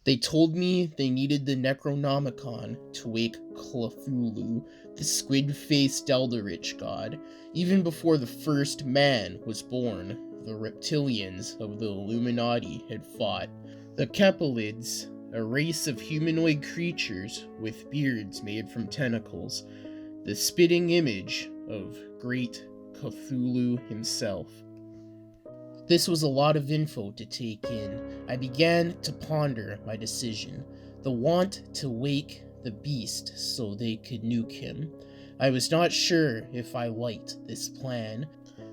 They told me they needed the Necronomicon to wake Cthulhu, the squid-faced Eldritch god. Even before the first man was born, the reptilians of the Illuminati had fought. The Kepalids, a race of humanoid creatures with beards made from tentacles, the spitting image of great Cthulhu himself. This was a lot of info to take in. I began to ponder my decision. The want to wake the beast so they could nuke him. I was not sure if I liked this plan.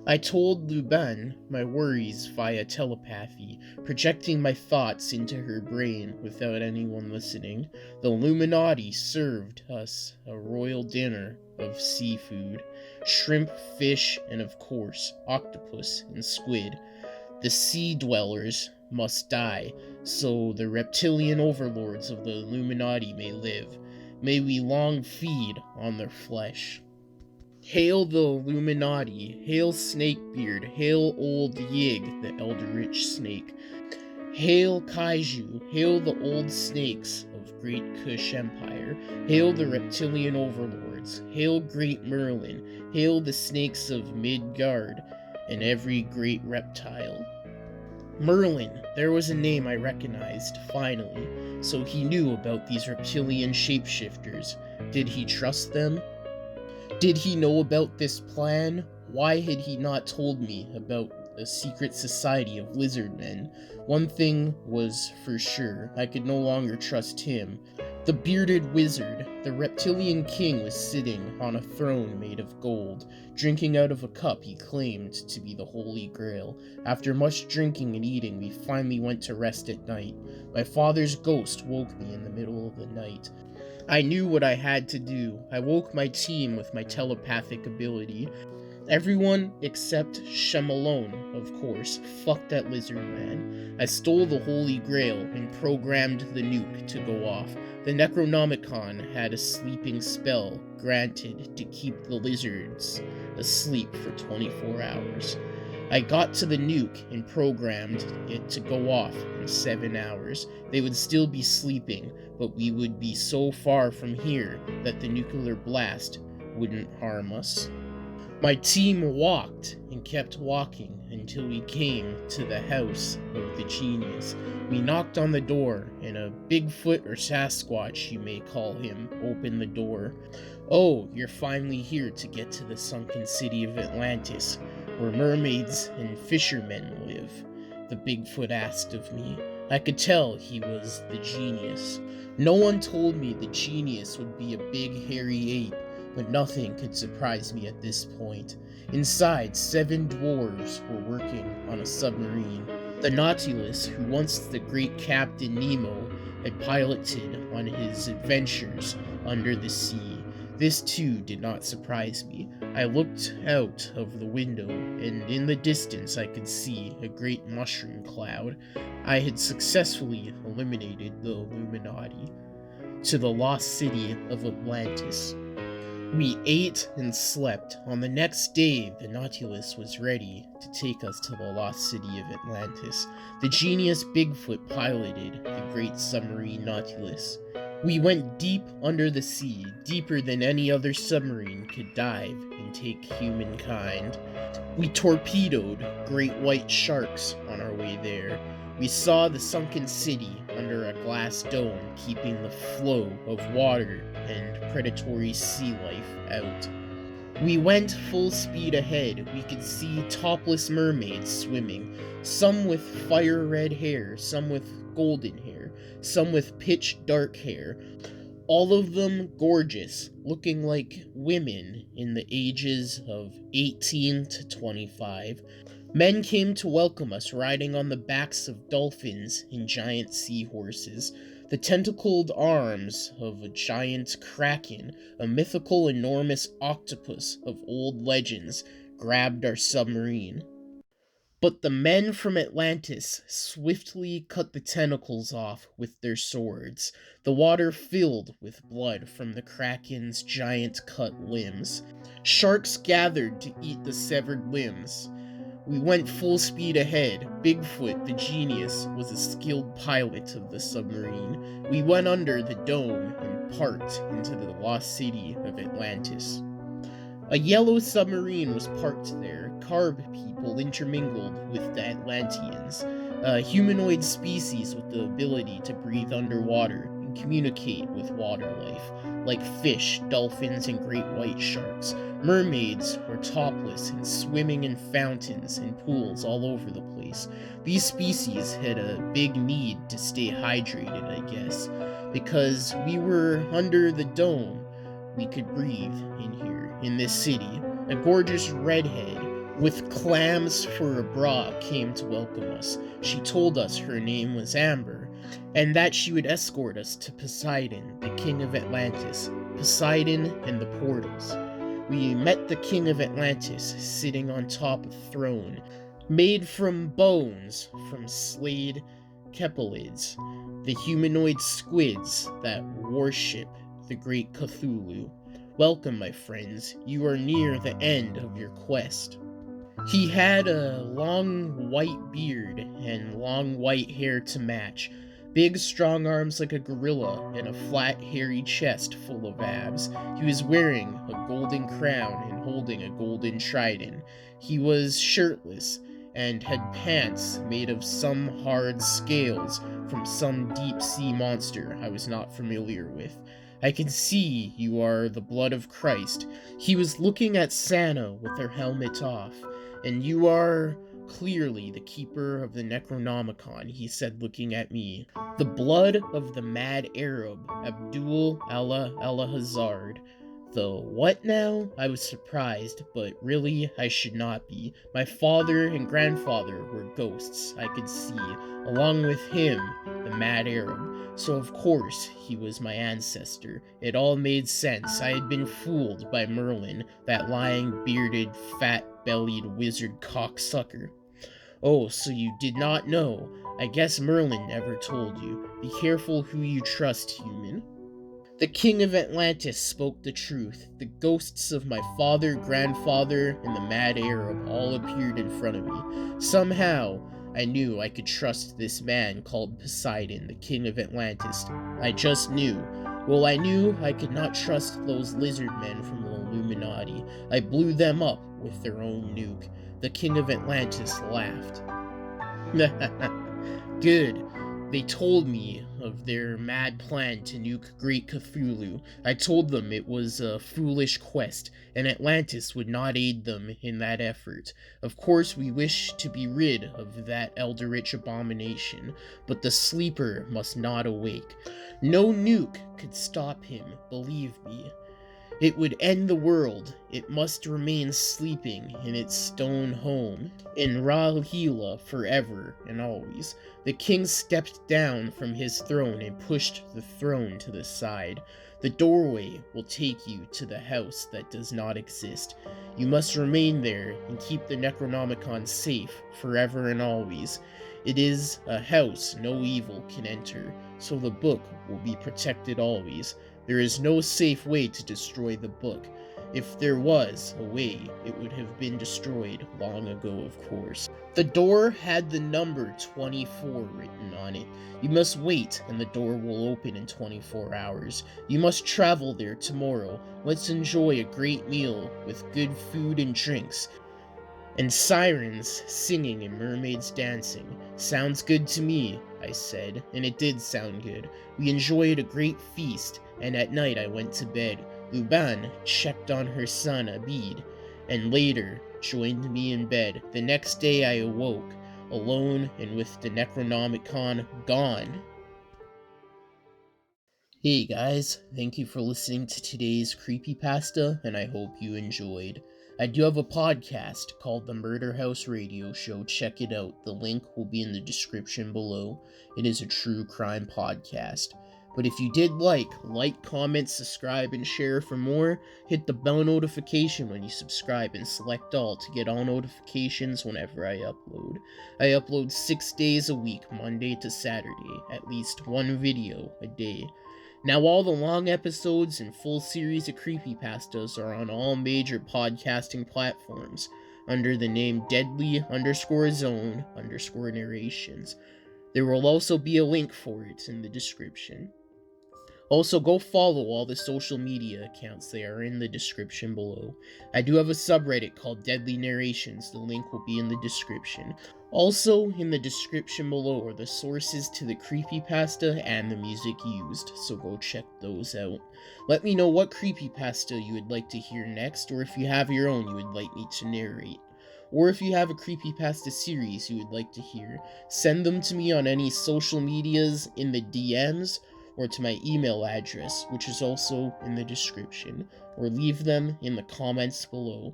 I told Luban my worries via telepathy, projecting my thoughts into her brain without anyone listening. The Illuminati served us a royal dinner of seafood, shrimp, fish, and of course, octopus and squid. The sea dwellers must die, so the reptilian overlords of the Illuminati may live. May we long feed on their flesh. Hail the Illuminati, hail Snakebeard, hail Old Yig, the Eldritch Snake. Hail Kaiju, hail the old snakes of Great Kush Empire. Hail the reptilian overlords, hail Great Merlin, hail the snakes of Midgard, and every great reptile. Merlin, there was a name I recognized, finally, so he knew about these reptilian shapeshifters. Did he trust them? Did he know about this plan? Why had he not told me about a secret society of lizard men? One thing was for sure, I could no longer trust him. The bearded wizard, the reptilian king, was sitting on a throne made of gold, drinking out of a cup he claimed to be the Holy Grail. After much drinking and eating, we finally went to rest at night. My father's ghost woke me in the middle of the night. I knew what I had to do. I woke my team with my telepathic ability. Everyone except Shemalone, of course. Fuck that lizard man. I stole the Holy Grail and programmed the nuke to go off. The Necronomicon had a sleeping spell granted to keep the lizards asleep for 24 hours. I got to the nuke and programmed it to go off in 7 hours. They would still be sleeping, but we would be so far from here that the nuclear blast wouldn't harm us. My team walked and kept walking until we came to the house of the genius. We knocked on the door, and a Bigfoot or Sasquatch, you may call him, opened the door. "Oh, you're finally here to get to the sunken city of Atlantis, where mermaids and fishermen live," the Bigfoot asked of me. I could tell he was the genius. No one told me the genius would be a big hairy ape, but nothing could surprise me at this point. Inside, 7 dwarves were working on a submarine. The Nautilus, who once the great Captain Nemo had piloted on his adventures under the sea. This too did not surprise me. I looked out of the window, and in the distance I could see a great mushroom cloud. I had successfully eliminated the Illuminati. To the lost city of Atlantis. We ate and slept. On the next day, the Nautilus was ready to take us to the lost city of Atlantis. The genius Bigfoot piloted the great submarine Nautilus. We went deep under the sea, deeper than any other submarine could dive and take humankind. We torpedoed great white sharks on our way there. We saw the sunken city under a glass dome, keeping the flow of water and predatory sea life out. We went full speed ahead. We could see topless mermaids swimming, some with fire red hair, some with golden hair, some with pitch dark hair, all of them gorgeous, looking like women in the ages of 18 to 25. Men came to welcome us, riding on the backs of dolphins and giant seahorses. The tentacled arms of a giant kraken, a mythical enormous octopus of old legends, grabbed our submarine. But the men from Atlantis swiftly cut the tentacles off with their swords. The water filled with blood from the kraken's giant cut limbs. Sharks gathered to eat the severed limbs. We went full speed ahead. Bigfoot, the genius, was a skilled pilot of the submarine. We went under the dome and parked into the lost city of Atlantis. A yellow submarine was parked there. Carb people intermingled with the Atlanteans, a humanoid species with the ability to breathe underwater and communicate with water life, like fish, dolphins, and great white sharks. Mermaids were topless and swimming in fountains and pools all over the place. These species had a big need to stay hydrated, I guess, because we were under the dome. We could breathe in here, in this city. A gorgeous redhead with clams for a bra came to welcome us. She told us her name was Amber, and that she would escort us to Poseidon, the king of Atlantis. Poseidon and the portals. We met the king of Atlantis, sitting on top of a throne, made from bones from slayed Kepalids, the humanoid squids that worship the great Cthulhu. Welcome, my friends. You are near the end of your quest. He had a long white beard and long white hair to match, big strong arms like a gorilla, and a flat hairy chest full of abs. He was wearing a golden crown and holding a golden trident. He was shirtless and had pants made of some hard scales from some deep sea monster I was not familiar with. I can see you are the blood of Christ. He was looking at Sana with her helmet off. And you are clearly the keeper of the Necronomicon, he said, looking at me. The blood of the mad Arab, Abdul Allah Hazard. The what now? I was surprised, but really I should not be. My father and grandfather were ghosts, I could see, along with him, the mad Arab. So of course he was my ancestor. It all made sense. I had been fooled by Merlin, that lying, bearded, fat-bellied wizard cocksucker. Oh, so you did not know. I guess Merlin never told you. Be careful who you trust, human. The king of Atlantis spoke the truth. The ghosts of my father, grandfather, and the mad Arab all appeared in front of me. Somehow, I knew I could trust this man called Poseidon, the king of Atlantis. I just knew. Well, I knew I could not trust those lizard men from the Illuminati. I blew them up with their own nuke. The king of Atlantis laughed. Good. They told me of their mad plan to nuke Great Cthulhu. I told them it was a foolish quest, and Atlantis would not aid them in that effort. Of course, we wish to be rid of that eldritch abomination, but the sleeper must not awake. No nuke could stop him, believe me. It would end the world. It must remain sleeping in its stone home, in Ralhila forever and always. The king stepped down from his throne and pushed the throne to the side. The doorway will take you to the house that does not exist. You must remain there and keep the Necronomicon safe forever and always. It is a house no evil can enter, so the book will be protected always. There is no safe way to destroy the book. If there was a way, it would have been destroyed long ago, of course. The door had the number 24 written on it. You must wait, and the door will open in 24 hours. You must travel there tomorrow. Let's enjoy a great meal with good food and drinks, and sirens singing and mermaids dancing. Sounds good to me, I said, and it did sound good. We enjoyed a great feast, and at night I went to bed. Luban checked on her son Abid, and later joined me in bed. The next day I awoke, alone and with the Necronomicon gone. Hey guys, thank you for listening to today's Creepypasta, and I hope you enjoyed. I do have a podcast called The Murder House Radio Show. Check it out. The link will be in the description below. It is a true crime podcast. But if you did like, comment, subscribe, and share for more. Hit the bell notification when you subscribe and select all to get all notifications whenever I upload. I upload 6 days a week, Monday to Saturday, at least one video a day. Now all the long episodes and full series of creepypastas are on all major podcasting platforms. under the name deadly_zone_narrations. There will also be a link for it in the description. Also, go follow all the social media accounts. They are in the description below. I do have a subreddit called Deadly Narrations. The link will be in the description. Also, in the description below are the sources to the creepypasta and the music used, so go check those out. Let me know what creepypasta you would like to hear next, or if you have your own you would like me to narrate. Or if you have a creepypasta series you would like to hear, send them to me on any social medias, in the DMs, or to my email address, which is also in the description, or leave them in the comments below.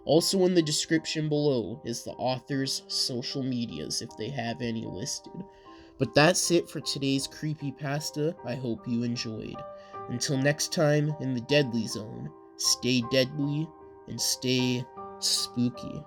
Also in the description below is the author's social medias if they have any listed. But that's it for today's creepypasta. I hope you enjoyed. Until next time in the Deadly Zone, stay deadly and stay spooky.